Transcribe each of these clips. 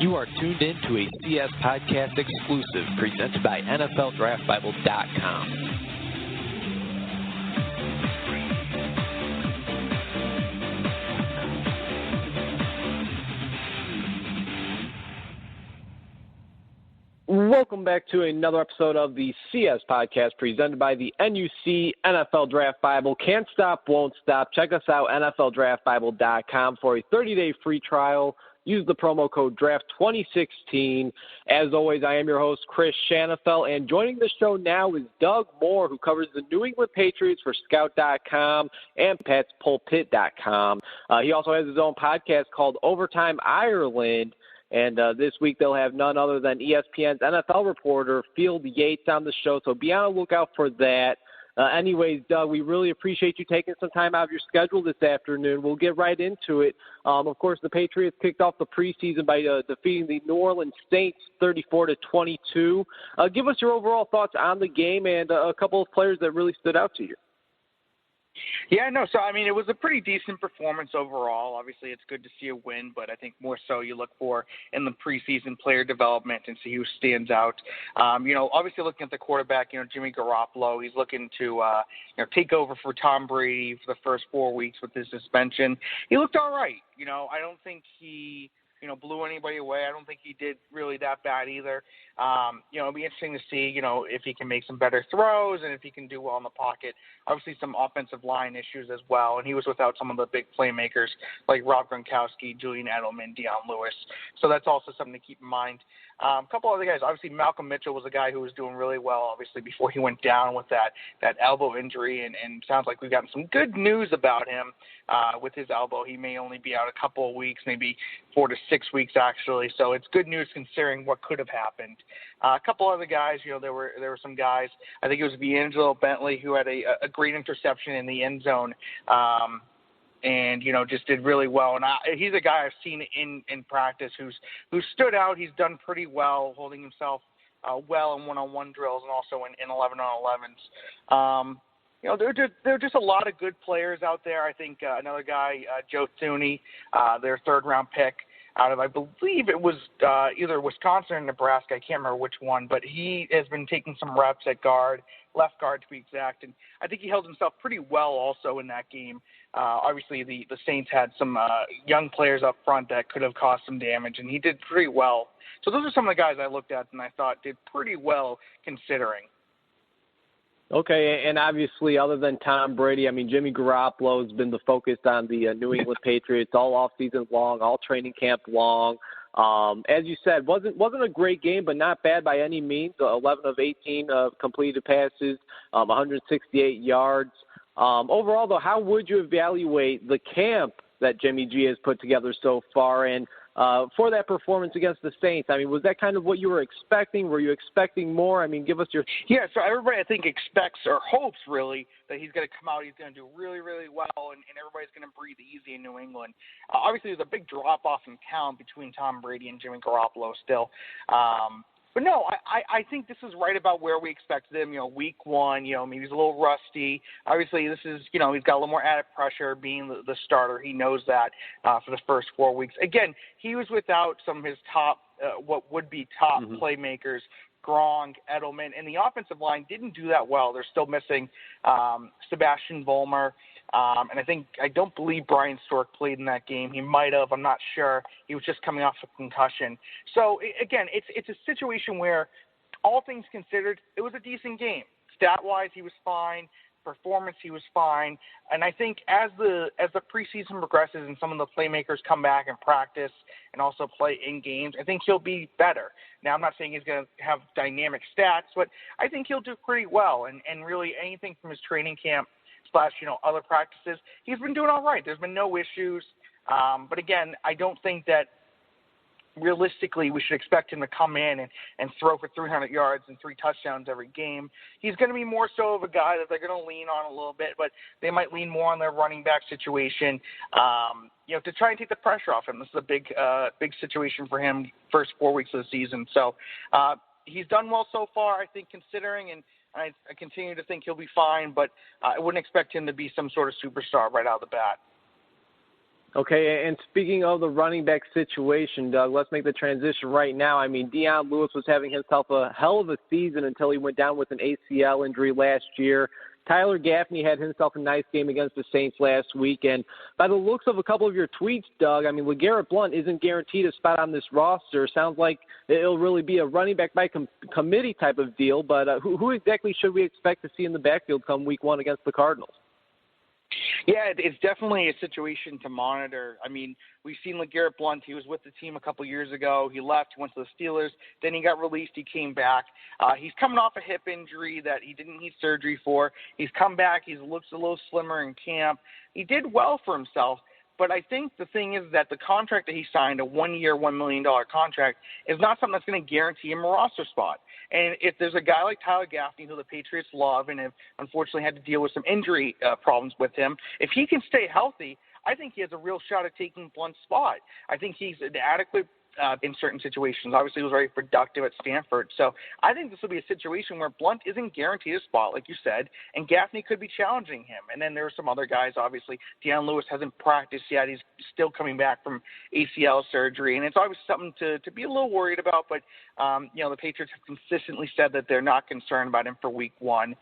You are tuned in to a CS Podcast exclusive presented by NFLDraftBible.com. Welcome back to another episode of the CS Podcast presented by the NUC NFL Draft Bible. Can't stop, won't stop. Check us out, NFLDraftBible.com, for a 30-day free trial. Use the promo code DRAFT2016. As always, I am your host, Chris Shanafel, and joining the show now is Doug Moore, who covers the New England Patriots for Scout.com and PatsPulpit.com. He also has his own podcast called Overtime Ireland. And this week they'll have none other than ESPN's NFL reporter, Field Yates, on the show. So be on the lookout for that. Anyways, Doug, we really appreciate you taking some time out of your schedule this afternoon. We'll get right into it. Of course, the Patriots kicked off the preseason by defeating the New Orleans Saints 34-22. Give us your overall thoughts on the game and a couple of players that really stood out to you. Yeah, no, so, I mean, it was a pretty decent performance overall. Obviously, it's good to see a win, but I think more so you look for in the preseason player development and see who stands out. Obviously looking at the quarterback, Jimmy Garoppolo, he's looking to, take over for Tom Brady for the first 4 weeks with his suspension. He looked all right. I don't think he blew anybody away. I don't think he did really that bad either. It'll be interesting to see, if he can make some better throws and if he can do well in the pocket. Obviously some offensive line issues as well, and he was without some of the big playmakers like Rob Gronkowski, Julian Edelman, Deion Lewis. So that's also something to keep in mind. A couple other guys, obviously Malcolm Mitchell was a guy who was doing really well, obviously, before he went down with that elbow injury, and sounds like we've gotten some good news about him with his elbow. He may only be out a couple of weeks, maybe 4 to 6 weeks actually, so it's good news considering what could have happened. A couple other guys, there were some guys, I think it was D'Angelo Bentley who had a great interception in the end zone, and just did really well. And he's a guy I've seen in practice who stood out. He's done pretty well, holding himself well in one-on-one drills and also in 11-on-11s. There are just a lot of good players out there. I think another guy, Joe Thuney, their third-round pick out of, I believe it was either Wisconsin or Nebraska. I can't remember which one, but he has been taking some reps at left guard to be exact, and I think he held himself pretty well also in that game. Obviously, the Saints had some young players up front that could have caused some damage, and he did pretty well. So those are some of the guys I looked at and I thought did pretty well considering. Okay, and obviously, other than Tom Brady, I mean, Jimmy Garoppolo has been the focus on the New England Patriots all offseason long, all training camp long. As you said, wasn't a great game, but not bad by any means. 11 of 18 completed passes, 168 yards. Overall, though, how would you evaluate the camp that Jimmy G has put together so far? And for that performance against the Saints, I mean, was that kind of what you were expecting? Were you expecting more? I mean, give us your... Yeah, so everybody, I think, expects or hopes, really, that he's going to come out, he's going to do really, really well, and everybody's going to breathe easy in New England. Obviously, there's a big drop-off in talent between Tom Brady and Jimmy Garoppolo still. But no, I think this is right about where we expected him. Week one, maybe he's a little rusty. Obviously, this is, he's got a little more added pressure being the starter. He knows that for the first 4 weeks. Again, he was without some of his top, what would be top playmakers, Gronk, Edelman, and the offensive line didn't do that well. They're still missing Sebastian Vollmer. And I don't believe Brian Stork played in that game. He might have. I'm not sure. He was just coming off a concussion. So, again, it's a situation where, all things considered, it was a decent game. Stat-wise, he was fine. Performance, he was fine. And I think as the preseason progresses and some of the playmakers come back and practice and also play in games, I think he'll be better. Now, I'm not saying he's going to have dynamic stats, but I think he'll do pretty well. And really anything from his training camp / other practices, he's been doing all right. There's been no issues. But again, I don't think that realistically we should expect him to come in and throw for 300 yards and 3 touchdowns every game. He's going to be more so of a guy that they're going to lean on a little bit, but they might lean more on their running back situation, to try and take the pressure off him. This is a big situation for him first 4 weeks of the season. So he's done well so far, I think, considering, and I continue to think he'll be fine, but I wouldn't expect him to be some sort of superstar right out of the bat. Okay, and speaking of the running back situation, Doug, let's make the transition right now. I mean, Deion Lewis was having himself a hell of a season until he went down with an ACL injury last year. Tyler Gaffney had himself a nice game against the Saints last week, and by the looks of a couple of your tweets, Doug, I mean, LeGarrette Blount isn't guaranteed a spot on this roster. Sounds like it'll really be a running back by committee type of deal, but who exactly should we expect to see in the backfield come week one against the Cardinals? Yeah, it's definitely a situation to monitor. I mean, we've seen LeGarrette Blount. He was with the team a couple years ago. He left, he went to the Steelers. Then he got released. He came back. He's coming off a hip injury that he didn't need surgery for. He's come back. He looks a little slimmer in camp. He did well for himself. But I think the thing is that the contract that he signed, a 1-year, $1 million contract, is not something that's going to guarantee him a roster spot. And if there's a guy like Tyler Gaffney, who the Patriots love and have unfortunately had to deal with some injury problems with him, if he can stay healthy, I think he has a real shot at taking Blunt's spot. I think he's an adequate in certain situations. Obviously, he was very productive at Stanford. So I think this will be a situation where Blount isn't guaranteed a spot, like you said, and Gaffney could be challenging him. And then there are some other guys, obviously. Deion Lewis hasn't practiced yet. He's still coming back from ACL surgery. And it's obviously something to be a little worried about. But, the Patriots have consistently said that they're not concerned about him for week one.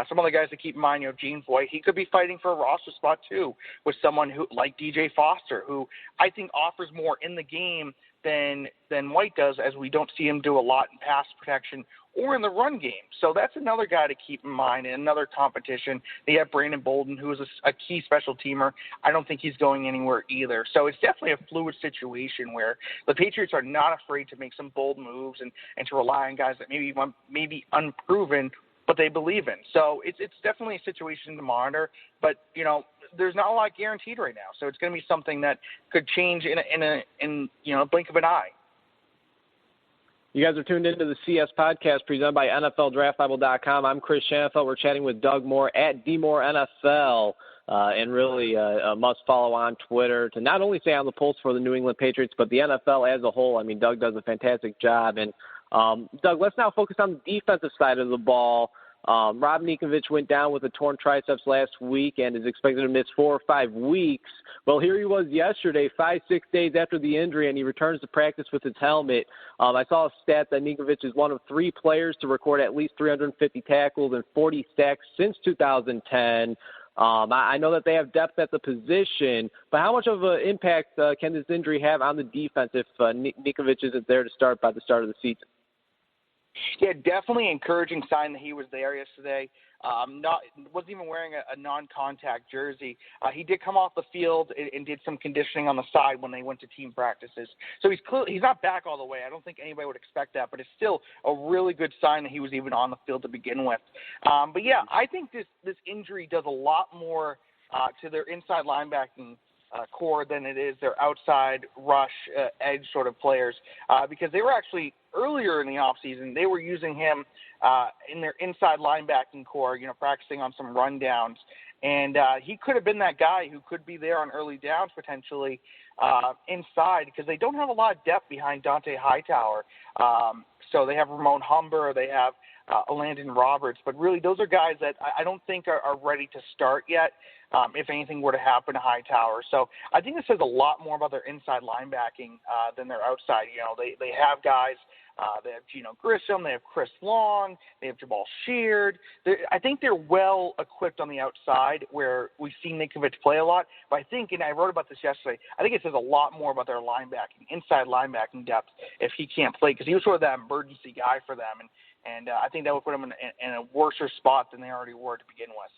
Some other guys to keep in mind, James White, he could be fighting for a roster spot too with someone who like DJ Foster, who I think offers more in the game than White does, as we don't see him do a lot in pass protection or in the run game. So that's another guy to keep in mind, and another competition. They have Brandon Bolden, who is a key special teamer. I don't think he's going anywhere either. So it's definitely a fluid situation where the Patriots are not afraid to make some bold moves and to rely on guys that maybe unproven, but they believe in. So it's definitely a situation to monitor. But, there's not a lot guaranteed right now. So it's going to be something that could change in a blink of an eye. You guys are tuned into the CS podcast presented by NFLDraftBible.com. I'm Chris Shanafelt. We're chatting with Doug Moore at DMooreNFL. And really a must follow on Twitter to not only stay on the pulse for the New England Patriots, but the NFL as a whole. I mean, Doug does a fantastic job. And, Doug, let's now focus on the defensive side of the ball. Rob Ninkovich went down with a torn triceps last week and is expected to miss 4 or 5 weeks. Well, here he was yesterday, 5-6 days after the injury, and he returns to practice with his helmet. I saw a stat that Ninkovich is one of 3 players to record at least 350 tackles and 40 sacks since 2010. I know that they have depth at the position, but how much of an impact can this injury have on the defense if Ninkovich isn't there to start by the start of the season? Yeah, definitely encouraging sign that he was there yesterday. Wasn't even wearing a non-contact jersey. He did come off the field and did some conditioning on the side when they went to team practices. So he's not back all the way. I don't think anybody would expect that, but it's still a really good sign that he was even on the field to begin with. But yeah, I think this injury does a lot more to their inside linebacking core than it is their outside rush edge sort of players, because they were actually earlier in the offseason, they were using him in their inside linebacking core, practicing on some rundowns. And he could have been that guy who could be there on early downs potentially inside, because they don't have a lot of depth behind Dante Hightower. So they have Ramon Humber, they have Landon Roberts, but really those are guys that I don't think are ready to start yet if anything were to happen to Hightower. So I think this says a lot more about their inside linebacking than their outside. They have guys. They have Geno Grissom. They have Chris Long. They have Jamal Sheard. I think they're well equipped on the outside, where we've seen Ninkovich play a lot. But I think, and I wrote about this yesterday, I think it says a lot more about their linebacking, inside linebacking depth, if he can't play, because he was sort of that emergency guy for them. And I think that would put them in a worse spot than they already were to begin with.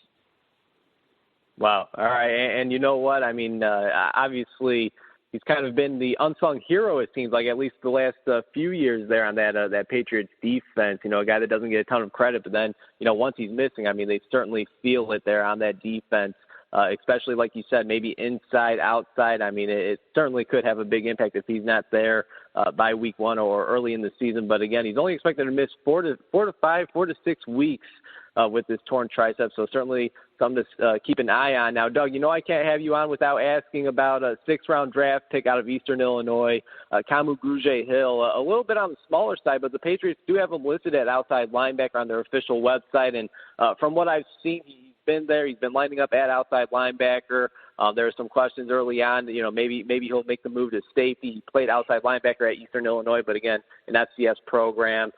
Wow. All right. And you know what? I mean, obviously, he's kind of been the unsung hero, it seems like, at least the last few years there on that Patriots defense. A guy that doesn't get a ton of credit, but then, once he's missing, I mean, they certainly feel it there on that defense, especially, like you said, maybe inside, outside. I mean, it certainly could have a big impact if he's not there by week one or early in the season. But again, he's only expected to miss 4 to 6 weeks with this torn tricep. So certainly something to keep an eye on. Now, Doug, I can't have you on without asking about a 6th-round draft pick out of Eastern Illinois, Kamu Grugier-Hill. A little bit on the smaller side, but the Patriots do have him listed at outside linebacker on their official website. And from what I've seen, he's been there. He's been lining up at outside linebacker. There were some questions early on, maybe he'll make the move to safety. He played outside linebacker at Eastern Illinois, but again, an FCS program.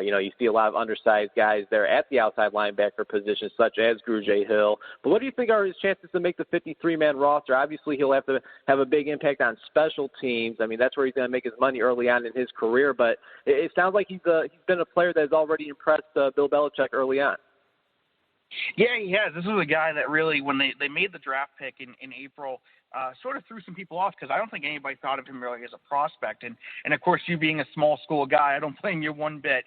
You see a lot of undersized guys there at the outside linebacker position, such as Grugier Hill. But what do you think are his chances to make the 53-man roster? Obviously, he'll have to have a big impact on special teams. I mean, that's where he's going to make his money early on in his career. But it sounds like he's been a player that has already impressed Bill Belichick early on. Yeah, he has. This was a guy that really, when they made the draft pick in April, sort of threw some people off because I don't think anybody thought of him really as a prospect. And of course, you being a small school guy, I don't blame you one bit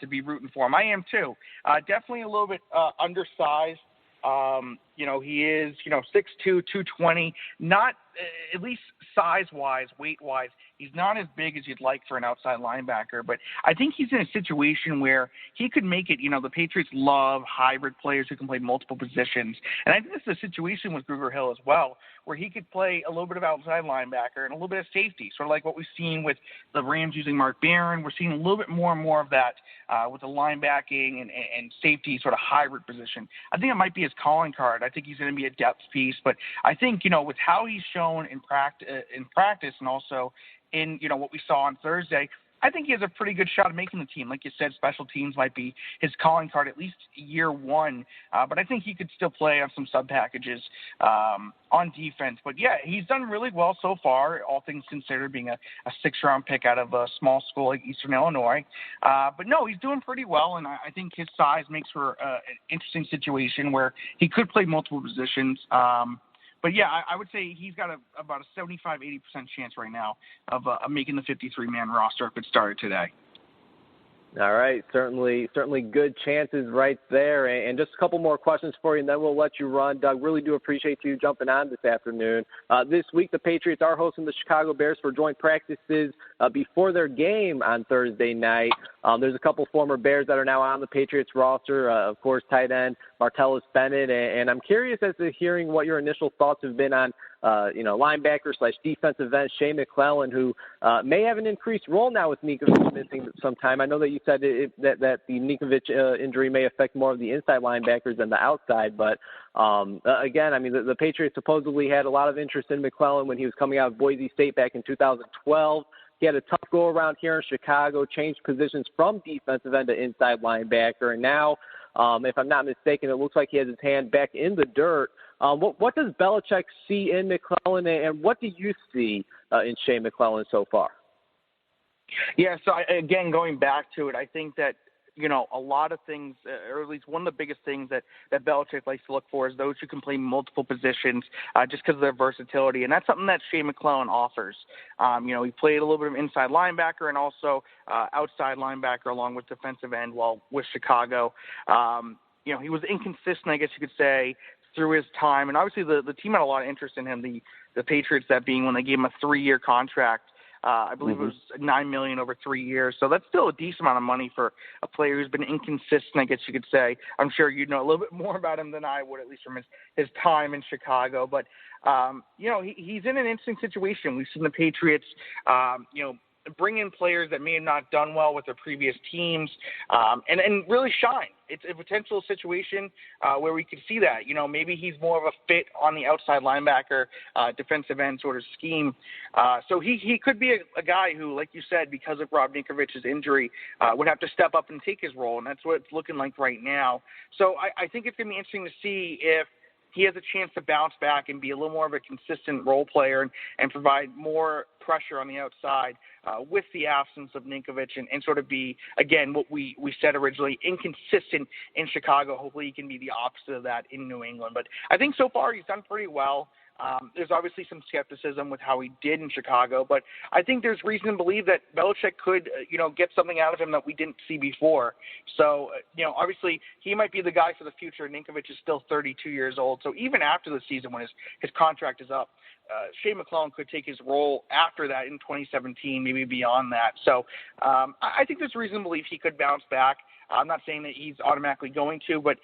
to be rooting for him. I am too. Definitely a little bit undersized. He is, 6'2", 220, not at least size-wise, weight-wise, he's not as big as you'd like for an outside linebacker, but I think he's in a situation where he could make it. The Patriots love hybrid players who can play multiple positions, and I think this is a situation with Grugier Hill as well, where he could play a little bit of outside linebacker and a little bit of safety, sort of like what we've seen with the Rams using Mark Barron. We're seeing a little bit more and more of that with the linebacking and safety sort of hybrid position. I think it might be his calling card. I think he's going to be a depth piece, but I think, with how he's shown in practice and also in, what we saw on Thursday, I think he has a pretty good shot of making the team. Like you said, special teams might be his calling card at least year one, but I think he could still play on some sub packages on defense. But yeah, he's done really well so far, all things considered, being a 6th-round pick out of a small school like Eastern Illinois. But no, he's doing pretty well, and I think his size makes for an interesting situation where he could play multiple positions. But yeah, I would say he's got about a 75-80% chance right now of making the 53-man roster if it started today. All right, certainly good chances right there. And just a couple more questions for you, and then we'll let you run. Doug, really do appreciate you jumping on this afternoon. This week, the Patriots are hosting the Chicago Bears for joint practices before their game on Thursday night. There's a couple former Bears that are now on the Patriots roster, of course, tight end Martellus Bennett. And I'm curious as to hearing what your initial thoughts have been on linebacker/defensive end Shea McClellan, who may have an increased role now with Ninkovich missing some time. I know that you said that the Ninkovich injury may affect more of the inside linebackers than the outside, but again, I mean, the Patriots supposedly had a lot of interest in McClellan when he was coming out of Boise State back in 2012. He had a tough go around here in Chicago, changed positions from defensive end to inside linebacker, and now, if I'm not mistaken, it looks like he has his hand back in the dirt. What does Belichick see in McClellan, and what do you see in Shea McClellan so far? Yeah, so again, going back to it, I think that, a lot of things, or at least one of the biggest things that Belichick likes to look for is those who can play multiple positions just because of their versatility. And that's something that Shea McClellan offers. He played a little bit of inside linebacker and also outside linebacker along with defensive end while with Chicago. He was inconsistent, I guess you could say, through his time. And obviously the team had a lot of interest in him, the Patriots, that being when they gave him a 3-year contract. I believe it was $9 million over 3 years. So that's still a decent amount of money for a player who's been inconsistent, I guess you could say. I'm sure you know a little bit more about him than I would, at least from his time in Chicago. But, he's in an interesting situation. We've seen the Patriots, bring in players that may have not done well with their previous teams and really shine. It's a potential situation where we could see that. Maybe he's more of a fit on the outside linebacker, defensive end sort of scheme. So he could be a guy who, like you said, because of Rob Ninkovich's injury, would have to step up and take his role, and that's what it's looking like right now. So I think it's going to be interesting to see if he has a chance to bounce back and be a little more of a consistent role player and provide more pressure on the outside with the absence of Ninkovich and sort of be, again, what we said originally, inconsistent in Chicago. Hopefully he can be the opposite of that in New England. But I think so far he's done pretty well. There's obviously some skepticism with how he did in Chicago, but I think there's reason to believe that Belichick could, get something out of him that we didn't see before. So, obviously he might be the guy for the future. Ninkovich is still 32 years old. So even after the season when his contract is up, Shea McClellan could take his role after that in 2017, maybe beyond that. So I think there's reason to believe he could bounce back. I'm not saying that he's automatically going to, but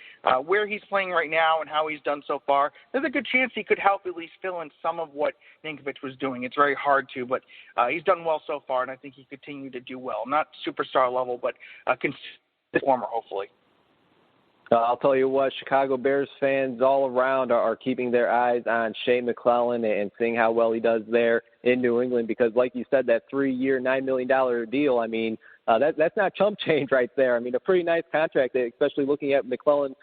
where he's playing right now and how he's done so far, there's a good chance he could help at least fill in some of what Ninkovich was doing. It's very hard to, but he's done well so far, and I think he continue to do well. Not superstar level, but a consistent performer, hopefully. I'll tell you what, Chicago Bears fans all around are keeping their eyes on Shea McClellin and seeing how well he does there in New England because, like you said, that 3-year, $9 million deal, I mean, that's not chump change right there. I mean, a pretty nice contract, especially looking at McClellan,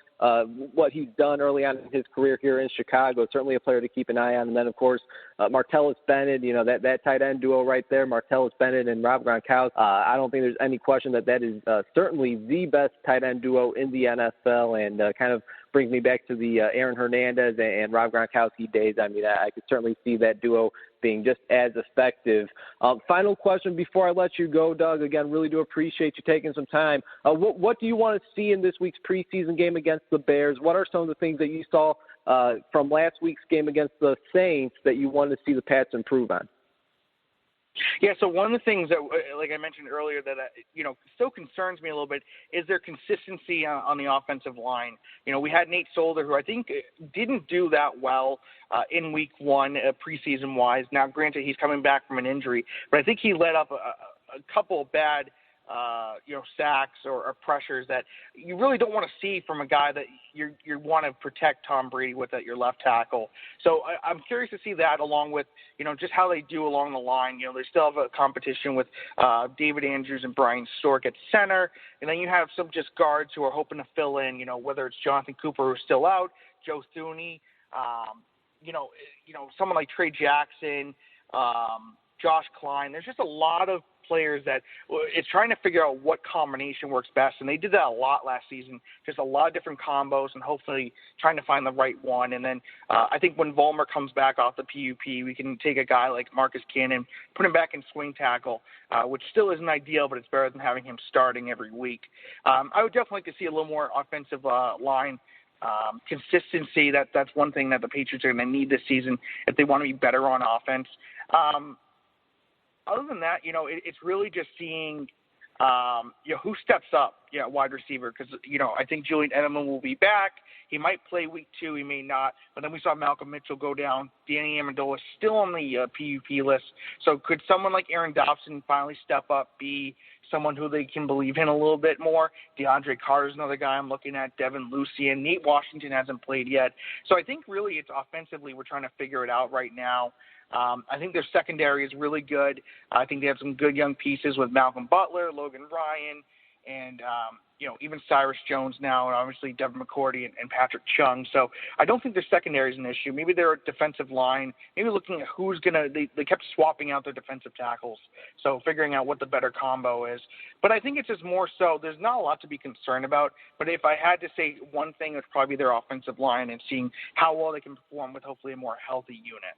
what he's done early on in his career here in Chicago. Certainly a player to keep an eye on. And then, of course, Martellus Bennett, that tight end duo right there, Martellus Bennett and Rob Gronkowski. I don't think there's any question that is certainly the best tight end duo in the NFL and kind of brings me back to the Aaron Hernandez and Rob Gronkowski days. I mean, I could certainly see that duo being just as effective. Final question before I let you go, Doug. Again, really do appreciate you taking some time. What do you want to see in this week's preseason game against the Bears? What are some of the things that you saw from last week's game against the Saints that you wanted to see the Pats improve on? Yeah, so one of the things that, like I mentioned earlier, that still concerns me a little bit is their consistency on the offensive line. We had Nate Solder, who I think didn't do that well in Week 1 preseason-wise. Now, granted, he's coming back from an injury, but I think he let up a couple of bad sacks or pressures that you really don't want to see from a guy that you want to protect Tom Brady with at your left tackle. So I'm curious to see that along with, just how they do along the line. They still have a competition with David Andrews and Brian Stork at center. And then you have some just guards who are hoping to fill in, whether it's Jonathan Cooper who's still out, Joe Thuney, someone like Trey Jackson, Josh Klein. There's just a lot of players that it's trying to figure out what combination works best, and they did that a lot last season, just a lot of different combos and hopefully trying to find the right one. And then I think when Vollmer comes back off the PUP, we can take a guy like Marcus Cannon, put him back in swing tackle, which still isn't ideal, but it's better than having him starting every week. I would definitely like to see a little more offensive line consistency. That's one thing that the Patriots are going to need this season if they want to be better on offense. Other than that, it's really just seeing, who steps up, wide receiver. Because, I think Julian Edelman will be back. He might play Week 2. He may not. But then we saw Malcolm Mitchell go down. Danny Amendola is still on the PUP list. So could someone like Aaron Dobson finally step up, be someone who they can believe in a little bit more? DeAndre Carter is another guy I'm looking at. Devin Lucien. Nate Washington hasn't played yet. So I think really it's offensively we're trying to figure it out right now. I think their secondary is really good. I think they have some good young pieces with Malcolm Butler, Logan Ryan, and, even Cyrus Jones now, and obviously Devin McCourty and Patrick Chung. So I don't think their secondary is an issue. Maybe their defensive line, maybe looking at who's going to – they kept swapping out their defensive tackles, so figuring out what the better combo is. But I think it's just more so there's not a lot to be concerned about. But if I had to say one thing, it's probably their offensive line and seeing how well they can perform with hopefully a more healthy unit.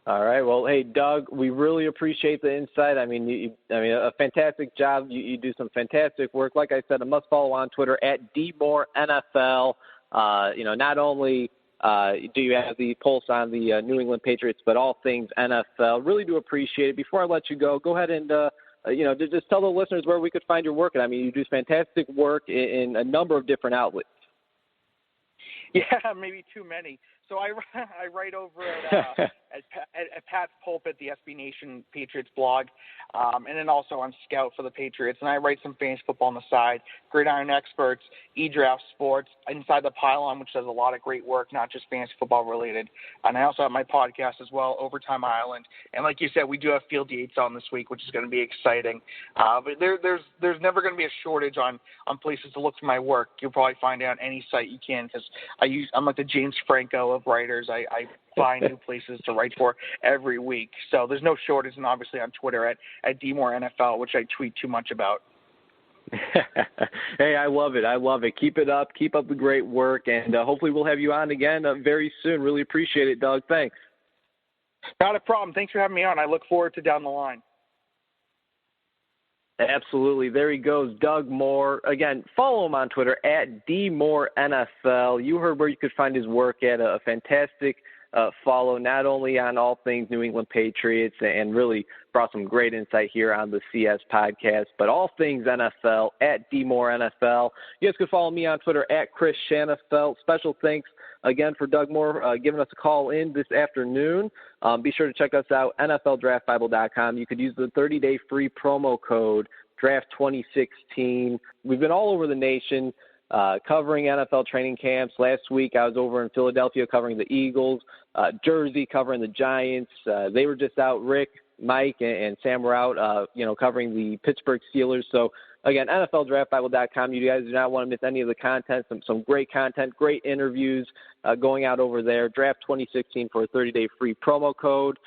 All right. Well, hey, Doug, we really appreciate the insight. I mean, a fantastic job. You do some fantastic work. Like I said, a must follow on Twitter at DMoreNFL. Not only do you have the pulse on the New England Patriots, but all things NFL. Really do appreciate it. Before I let you go ahead and, just tell the listeners where we could find your work. I mean, you do fantastic work in a number of different outlets. Yeah, maybe too many. So I write over at Pat's Pulpit, the SB Nation Patriots blog, and then also on Scout for the Patriots. And I write some fantasy football on the side, Gridiron Experts, eDraft Sports, Inside the Pylon, which does a lot of great work, not just fantasy football related. And I also have my podcast as well, Overtime Island. And like you said, we do have Field Yates on this week, which is going to be exciting. But there's never going to be a shortage on places to look for my work. You'll probably find it on any site you can because I'm like the James Franco of writers. I find new places to write for every week. So there's no shortage, and obviously on Twitter at DMoreNFL, which I tweet too much about. Hey, I love it. Keep it up. Keep up the great work, and hopefully we'll have you on again very soon. Really appreciate it, Doug. Thanks. Not a problem. Thanks for having me on. I look forward to down the line. Absolutely. There he goes, Doug Moore. Again, follow him on Twitter at DMoreNFL. You heard where you could find his work at. A fantastic follow, not only on all things New England Patriots and really brought some great insight here on the CS podcast, but all things NFL at DMoreNFL. You guys can follow me on Twitter at Chris Shanafelt. Special thanks again for Doug Moore giving us a call in this afternoon. Be sure to check us out, NFLDraftBible.com. You could use the 30-day free promo code DRAFT2016. We've been all over the nation covering NFL training camps. Last week I was over in Philadelphia covering the Eagles, Jersey covering the Giants. They were just out. Rick, Mike, and Sam were out, covering the Pittsburgh Steelers. So, again, NFLDraftBible.com. You guys do not want to miss any of the content. Some great content, great interviews going out over there. Draft 2016 for a 30-day free promo code.